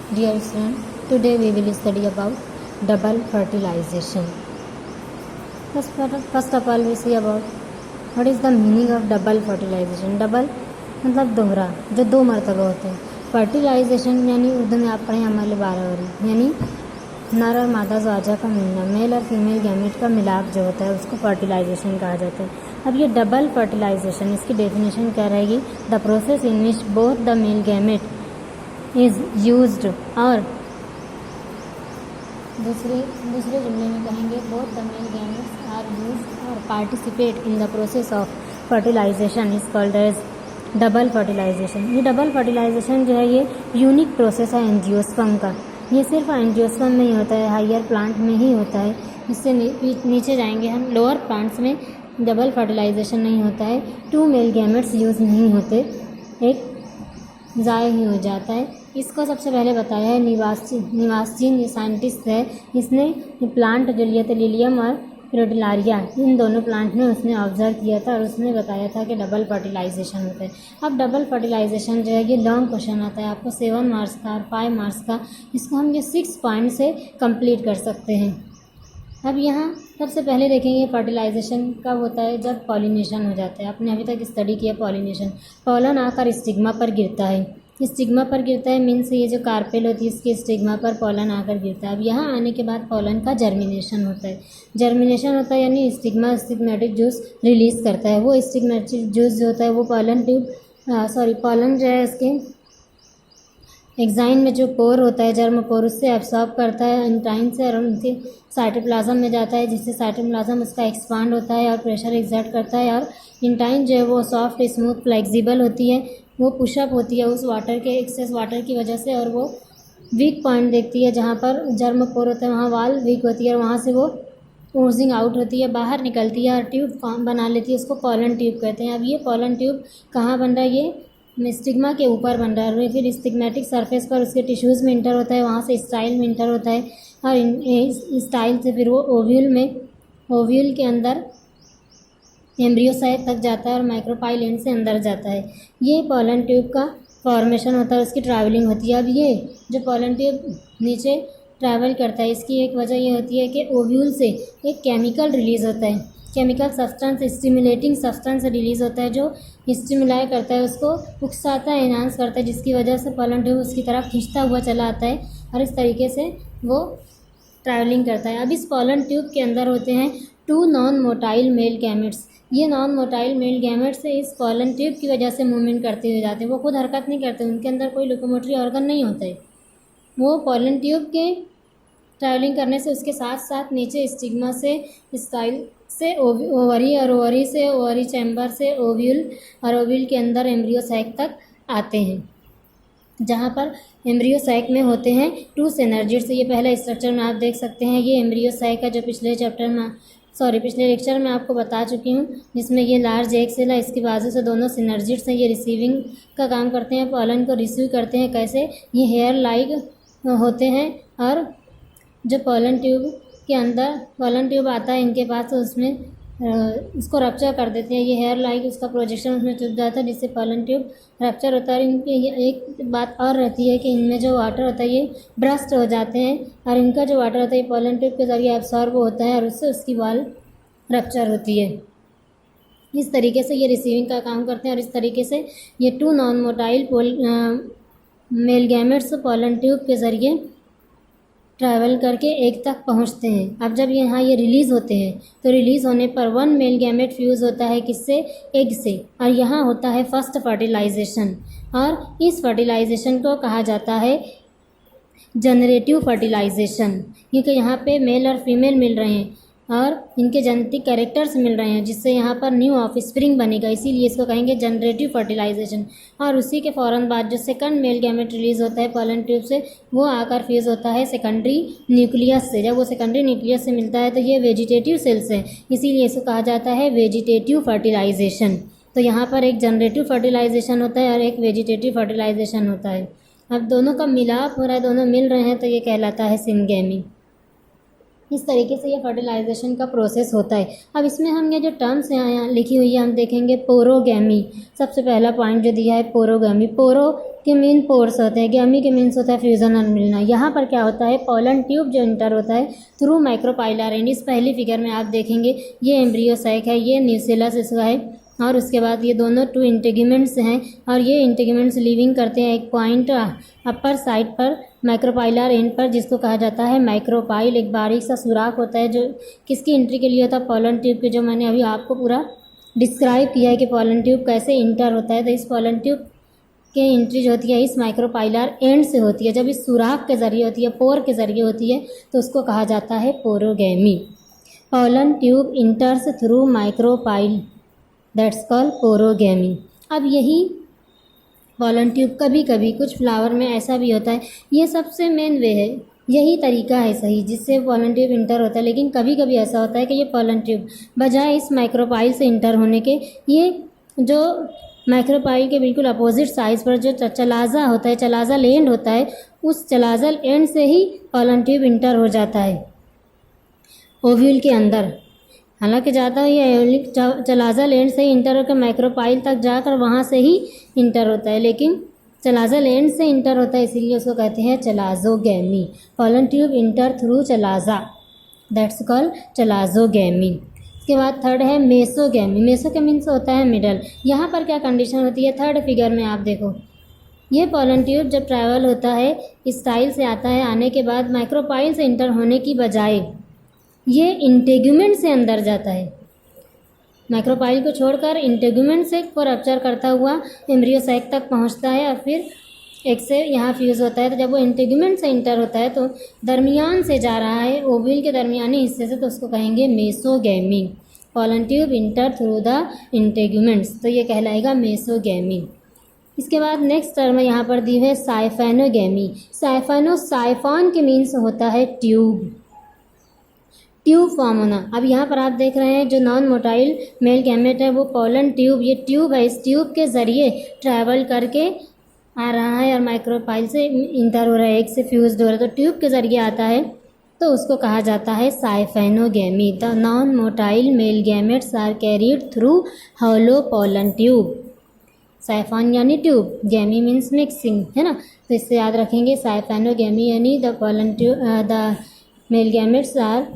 Dear student, today we will study about double fertilization. First of all, we see about what is the meaning of double fertilization. Double मतलब दोहरा, जो दो मरतबा होते हैं. Fertilisation यानी उर्दू में आप पढ़ें हमारे 12 यानी नर और मादा ज़वाजा का मिलना, मेल और फीमेल गैमेट का मिलाप जो होता है उसको फर्टिलाइजेशन कहा जाता है. अब ये डबल फर्टिलाइजेशन, इसकी डेफिनेशन क्या रहेगी? The process in which both the male gamete is used, और दूसरे जुमले में कहेंगे both the male gametes are used और participate in the process of fertilization is called as double fertilization. ये डबल फर्टिलाइजेशन जो है ये यूनिक प्रोसेस है एंजियोस्पर्म का. ये सिर्फ एंजियोस्पर्म में ही होता है, हायर प्लांट में ही होता है. इससे नीचे जाएंगे हम, लोअर प्लांट्स में डबल फर्टिलाइजेशन नहीं होता है. 2 मेल गैमेट्स यूज़ नहीं होते, एक ज़ाय ही हो जाता है. इसको सबसे पहले बताया है निवासजीन, ये साइंटिस्ट है. इसने ये प्लांट जो लिए थे लिलियम और फ्रिटिलारिया, इन दोनों प्लांट में उसने ऑब्जर्व किया था और उसने बताया था कि डबल फर्टिलाइजेशन होता है. अब डबल फर्टिलाइजेशन जो है ये लॉन्ग क्वेश्चन आता है आपको 7 मार्क्स का और 5 मार्क्स का. इसको हम ये 6 पॉइंट से कंप्लीट कर सकते हैं. अब यहाँ सबसे पहले देखेंगे फर्टिलाइजेशन कब होता है? जब पॉलिनेशन हो जाता है. आपने अभी तक स्टडी किया पॉलिनेशन. पॉलन आकर स्टिग्मा पर गिरता है. स्टिग्मा पर गिरता है मीन्स ये जो कार्पेल होती है इसके स्टिग्मा पर पॉलन आकर गिरता है. अब यहाँ आने के बाद पॉलन का जर्मिनेशन होता है. जर्मिनेशन होता है यानी स्टिग्मेटिक जूस रिलीज़ करता है. वो स्टिग्मेटिक जूस जो होता है वो पॉलन जो है इसके एक्साइन में जो पोर होता है, जर्म पोर, उससे एब्सॉर्ब करता है एंटाइन से और उनके साइटोप्लाज्म में जाता है, जिससे साइटोप्लाज्म उसका एक्सपांड होता है और प्रेशर एक्सर्ट करता है. और इंटाइन जो है वो सॉफ्ट, स्मूथ, फ्लेक्सिबल होती है. वो पुशअप होती है उस वाटर के एक्सेस वाटर की वजह से, और वो वीक पॉइंट देखती है जहाँ पर जर्म पोर होता है, वहाँ वाल वीक होती है और वहाँ से वो ओजिंग आउट होती है, बाहर निकलती है और ट्यूब बना लेती है. उसको पॉलन ट्यूब कहते हैं. अब ये पॉलन ट्यूब कहाँ बन रहा है? ये स्टिग्मा के ऊपर बन रहा है. फिर स्टिग्मेटिक सरफेस पर उसके टिश्यूज़ में इंटर होता है, वहाँ से स्टाइल में इंटर होता है और स्टाइल से फिर वो ओव्यूल के अंदर एम्ब्रियो साइट तक जाता है और माइक्रोपाइल एंड से अंदर जाता है. ये पॉलन ट्यूब का फॉर्मेशन होता है, उसकी ट्रैवलिंग होती है. अब ये जो पॉलन ट्यूब नीचे ट्रैवल करता है इसकी एक वजह ये होती है कि ओव्यूल से एक केमिकल रिलीज़ होता है. Chemical substance, stimulating substance release होता है जो स्टिमुलाई करता है, उसको उकसाता है, एनहांस करता है, जिसकी वजह से पॉलन ट्यूब उसकी तरफ खींचता हुआ चला आता है और इस तरीके से वो ट्रैवलिंग करता है. अब इस पॉलन ट्यूब के अंदर होते हैं 2 नॉन मोटाइल मेल गैमेट्स. ये नॉन मोटाइल मेल गैमेट्स इस पॉलन ट्यूब की वजह से मूवमेंट करते हुए जाते हैं. वो खुद हरकत नहीं करते, उनके अंदर कोई लोकोमोटरी ऑर्गन नहीं होता है. वो पॉलन ट्यूब के ट्रैवलिंग करने से उसके साथ साथ नीचे स्टिग्मा से स्टाइल से ओवरी और ओवरी से ओवरी चैम्बर से ओव्यूल और ओव्यूल के अंदर एम्ब्रियो सैक तक आते हैं, जहाँ पर एम्ब्रियो सैक में होते हैं 2 सिनर्जिड्स. ये पहला स्ट्रक्चर में आप देख सकते हैं. ये एम्ब्रियो सैक है जो पिछले लेक्चर में आपको बता चुकी हूँ, जिसमें ये लार्ज एग सेल है, इसके बाजू से दोनों सिनर्जिड्स हैं. ये रिसीविंग का काम करते हैं, पॉलन को रिसीव करते हैं. कैसे? ये हेयर लाइक होते हैं और जो पॉलन ट्यूब के अंदर पॉलन ट्यूब आता है इनके पास, तो उसमें उसको रप्चर कर देते हैं. ये हेयर लाइक उसका प्रोजेक्शन उसमें चुप जाता है जिससे पॉलन ट्यूब रप्चर होता है. इनके एक बात और रहती है कि इनमें जो वाटर होता है ये ब्रस्ट हो जाते हैं और इनका जो वाटर होता है ये पॉलन ट्यूब के ज़रिए एब्सॉर्ब होता है और उससे उसकी वाल रप्चर होती है. इस तरीके से ये रिसीविंग का काम करते हैं और इस तरीके से ये 2 non motile male gametes pollen tube के ज़रिए ट्रैवल करके एग तक पहुंचते हैं. अब जब यहाँ ये रिलीज़ होते हैं तो रिलीज़ होने पर 1 मेल गैमेट फ्यूज़ होता है किससे? एग से. और यहाँ होता है फर्स्ट फर्टिलाइजेशन, और इस फर्टिलाइजेशन को कहा जाता है जनरेटिव फर्टिलाइजेशन, क्योंकि यहाँ पे मेल और फीमेल मिल रहे हैं और इनके जेनेटिक कैरेक्टर्स मिल रहे हैं, जिससे यहाँ पर न्यू ऑफस्प्रिंग बनेगा, इसीलिए इसको कहेंगे जनरेटिव फर्टिलाइजेशन. और उसी के फ़ौरन बाद जो सेकंड मेल गैमेट रिलीज़ होता है पॉलन ट्यूब से, वो आकर फ्यूज़ होता है सेकेंडरी न्यूक्लियस से. जब वो सेकेंडरी न्यूक्लियस से मिलता है तो ये वेजिटेटिव सेल्स हैं, इसीलिए इसको कहा जाता है वेजिटेटिव फर्टिलाइजेशन. तो यहाँ पर एक जनरेटिव फर्टिलाइजेशन होता है और एक वेजिटेटिव फर्टिलाइजेशन होता है. अब दोनों का मिलाप हो रहा है, दोनों मिल रहे हैं, तो ये कहलाता है सिनगेमी. इस तरीके से ये फर्टिलाइजेशन का प्रोसेस होता है। अब इसमें हम ये जो टर्म्स यहाँ लिखी हुई है हम देखेंगे। पोरोगैमी, सबसे पहला पॉइंट जो दिया है पोरोगैमी। पोरो के मीन पोर्स होते हैं, गैमी के मीन्स होता है फ्यूज़न और मिलना। यहाँ पर क्या होता है, पोलन ट्यूब जो इंटर होता है थ्रू माइक्रोपाइलर एंड। इस पहली फिगर में आप देखेंगे ये एम्ब्रियो साइक है, ये न्यूसिलस इसका है, और उसके बाद ये दोनों टू इंटीग्यूमेंट्स हैं और ये इंटीग्यूमेंट्स लिविंग करते हैं एक पॉइंट अपर साइड पर माइक्रोपाइलर एंड पर, जिसको कहा जाता है माइक्रोपाइल। एक बारीक सा सुराख होता है जो किसकी एंट्री के लिए होता है, पोलन ट्यूब के, जो मैंने अभी आपको पूरा डिस्क्राइब किया है कि पोलन ट्यूब कैसे इंटर होता है। तो इस पोलन ट्यूब के एंट्री जो होती है इस माइक्रोपाइलर एंड से होती है। जब इस सुराख के ज़रिए होती है, पोर के ज़रिए होती है, तो उसको कहा जाता है पोरोगैमी। Pollen tube इंटर्स through micropyle, that's called पोरोगैमी। अब यही पोलन ट्यूब कभी कभी कुछ फ्लावर में ऐसा भी होता है, ये सबसे मेन वे है, यही तरीका है सही जिससे पोलन ट्यूब इंटर होता है। लेकिन कभी कभी ऐसा होता है कि ये पोलन ट्यूब बजाय इस माइक्रोपाइल से इंटर होने के, ये जो माइक्रोपाइल के बिल्कुल अपोजिट साइड पर जो चलाजा होता है, चलाजल एंड होता है, उस चलाजल एंड से ही पोलन ट्यूब इंटर हो जाता है ओव्यूल के अंदर। हालांकि ज़्यादा ये चलाजल एंड से ही इंटर होकर माइक्रोपाइल तक जाकर वहाँ से ही इंटर होता है, लेकिन चलाजल एंड से इंटर होता है, इसीलिए उसको कहते हैं chalazogamy. Pollen tube enter through chalaza, that's called chalazogamy. इसके बाद थर्ड है मेसोगैमी। मेसोगैमी से होता है मिडल। यहाँ पर क्या कंडीशन होती है, थर्ड फिगर में आप देखो, ये पोलन ट्यूब जब ट्रैवल होता है इस स्टाइल से आता है, आने के बाद माइक्रोपाइल से इंटर होने की बजाय ये इंटेग्यूमेंट से अंदर जाता है, माइक्रोपाइल को छोड़कर इंटेग्यूमेंट से को रप्चर करता हुआ एम्ब्रियो साइक तक पहुंचता है और फिर एक से यहाँ फ्यूज़ होता है। तो जब वो इंटेग्यूमेंट से इंटर होता है तो दरमियान से जा रहा है ओव्यूल के दरमियानी हिस्से से, तो उसको कहेंगे mesogamy. Pollen tube enter through the integuments, तो ये कहलाएगा मेसोगैमी। इसके बाद नेक्स्ट टर्म यहाँ पर दी है साइफेनोगैमी। साइफॉन के मीन्स होता है ट्यूब, ट्यूब फॉर्म होना। अब यहाँ पर आप देख रहे हैं जो नॉन मोटाइल मेल गैमेट है वो पोलन ट्यूब, ये ट्यूब है, इस ट्यूब के ज़रिए ट्रैवल करके आ रहा है और माइक्रोपाइल से इंटर हो रहा है, एक से फ्यूज्ड हो रहा है, तो ट्यूब के ज़रिए आता है, तो उसको कहा जाता है siphonogamy. The non motile male gametes are carried through hollow pollen tube. Siphon यानी ट्यूब, गैमी मीन्स मिक्सिंग, है ना, तो इससे याद रखेंगे साइफेनोगैमी यानी the pollen tube, the male gametes are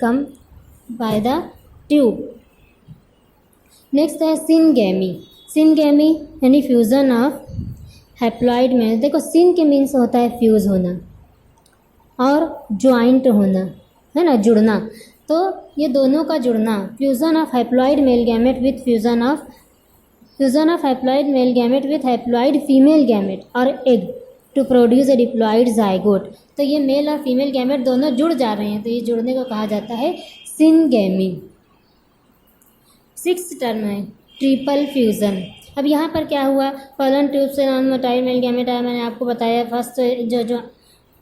come by the tube. Next है सिनगैमी। सिनगैमी यानी फ्यूज़न ऑफ हैप्लॉइड में। देखो सिन के मीन्स होता है फ्यूज़ होना और ज्वाइंट होना, है ना, जुड़ना। तो ये दोनों का जुड़ना, fusion of haploid male gamete with fusion of haploid male gamete with haploid female gamete और egg to produce a diploid zygote. तो ये मेल और फीमेल गैमेट दोनों जुड़ जा रहे हैं, तो ये जुड़ने को कहा जाता है सिनगैमी। सिक्स्थ टर्म है ट्रिपल फ्यूज़न। अब यहाँ पर क्या हुआ, पोलन ट्यूब से नॉन मोटाइल मेल गैमेट आया, मैंने आपको बताया। फर्स्ट जो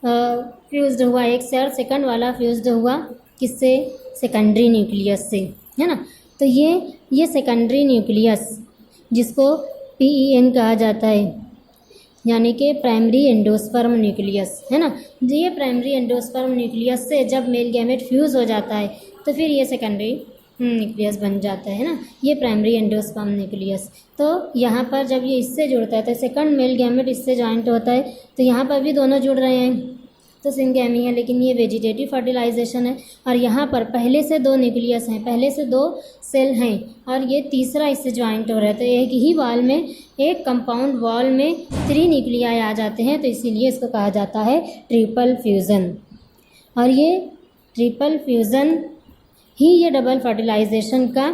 फ्यूज्ड हुआ एक से, और सेकंड वाला फ्यूज्ड हुआ किससे, सेकेंडरी न्यूक्लियस से, है ना। तो ये सेकेंडरी न्यूक्लियस जिसको PEN कहा जाता है, यानी कि प्राइमरी एंडोस्पर्म न्यूक्लियस, है ना। ये प्राइमरी एंडोस्पर्म न्यूक्लियस से जब मेल गैमेट फ्यूज़ हो जाता है तो फिर ये सेकेंडरी न्यूक्लियस बन जाता है ना, ये प्राइमरी एंडोस्पर्म न्यूक्लियस। तो यहाँ पर जब ये इससे जुड़ता है तो सेकंड मेल गैमेट इससे जॉइंट होता है, तो यहाँ पर भी दोनों जुड़ रहे हैं, तो सिनगैमी है। लेकिन ये वेजिटेटिव फर्टिलाइजेशन है और यहाँ पर पहले से दो न्यूक्लियस हैं, पहले से दो सेल हैं और ये तीसरा इससे ज्वाइंट हो रहा है, तो एक ही वॉल में, एक कंपाउंड वॉल में 3 न्यूक्लियाई आ जाते हैं, तो इसीलिए इसको कहा जाता है ट्रिपल फ्यूज़न। और ये ट्रिपल फ्यूज़न ही ये डबल फर्टिलाइजेशन का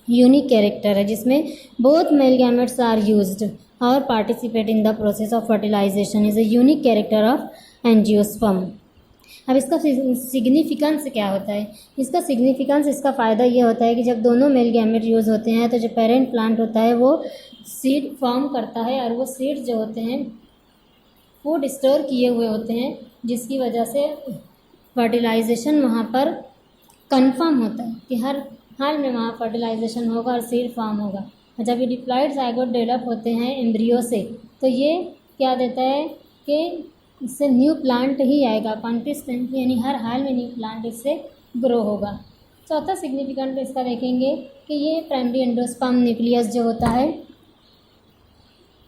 यूनिक कैरेक्टर है, जिसमें both male gametes are used और participate in the process of fertilization is a unique character of angiosperm. अब इसका सिग्निफिकेंस क्या होता है, इसका सिग्निफिकेंस, इसका फ़ायदा ये होता है कि जब दोनों मेल गैमेट यूज़ होते हैं तो जो पेरेंट प्लांट होता है वो सीड फॉर्म करता है और वो सीड जो होते हैं फूड स्टोर किए हुए होते हैं, जिसकी वजह से फर्टिलाइजेशन वहाँ पर कंफर्म होता है कि हर हाल में वहाँ फर्टिलाइजेशन होगा और सीड फॉर्म होगा। जब ये डिप्लॉइड जाइगोट डेवलप होते हैं एम्ब्रियो से, तो ये क्या देता है कि इससे न्यू प्लांट ही आएगा कॉन्सिस्टेंटली, यानी हर हाल में न्यू प्लांट इससे ग्रो होगा। चौथा सिग्निफिकेंट इसका देखेंगे कि ये प्राइमरी एंडोस्पर्म न्यूक्लियस जो होता है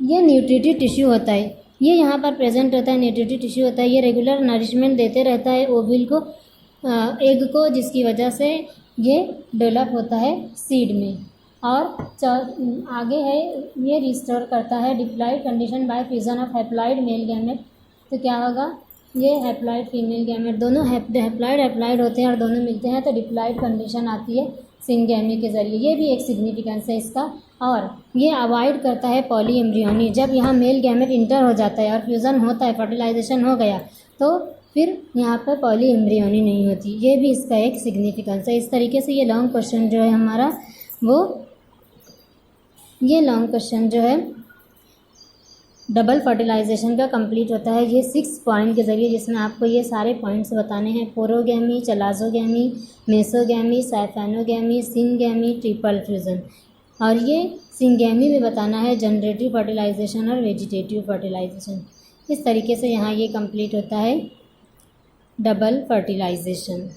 ये न्यूट्रिटिव टिश्यू होता है, ये यहाँ पर प्रेजेंट रहता है, न्यूट्रिटिव टिश्यू होता है। ये रेगुलर नरिशमेंट देते रहता है ओविल को, एग को, जिसकी वजह से ये डेवलप होता है सीड में। और आगे है ये रिस्टोर करता है diploid condition bye fusion of haploid male gamete. तो क्या होगा, ये हैप्लॉइड फीमेल गैमेट दोनों हैप्लॉइड होते हैं और दोनों मिलते हैं तो डिप्लॉइड कंडीशन आती है सिंगैमी के ज़रिए। ये भी एक सिग्निफिकेंस है इसका। और ये अवॉइड करता है पॉली एम्ब्रियोनी। जब यहाँ मेल गैमेट इंटर हो जाता है और फ्यूज़न होता है, फर्टिलाइजेशन हो गया, तो फिर यहाँ पर पॉली एम्ब्रियोनी नहीं होती। ये भी इसका एक सिग्निफिकेंस है। इस तरीके से ये लॉन्ग क्वेश्चन जो है हमारा ये लॉन्ग क्वेश्चन जो है डबल फर्टिलाइजेशन का कंप्लीट होता है। ये 6 पॉइंट के ज़रिए, जिसमें आपको ये सारे पॉइंट्स बताने हैं, पोरोगैमी, चलाजोगैमी, मेसोगैमी, साइफेनोगैमी, सिंगैमी, ट्रिपल फ्यूज़न। और ये सिंगैमी में बताना है जनरेटिव फर्टिलाइजेशन और वेजिटेटिव फर्टिलाइजेशन। इस तरीके से यहाँ ये कंप्लीट होता है डबल फर्टिलाइजेशन।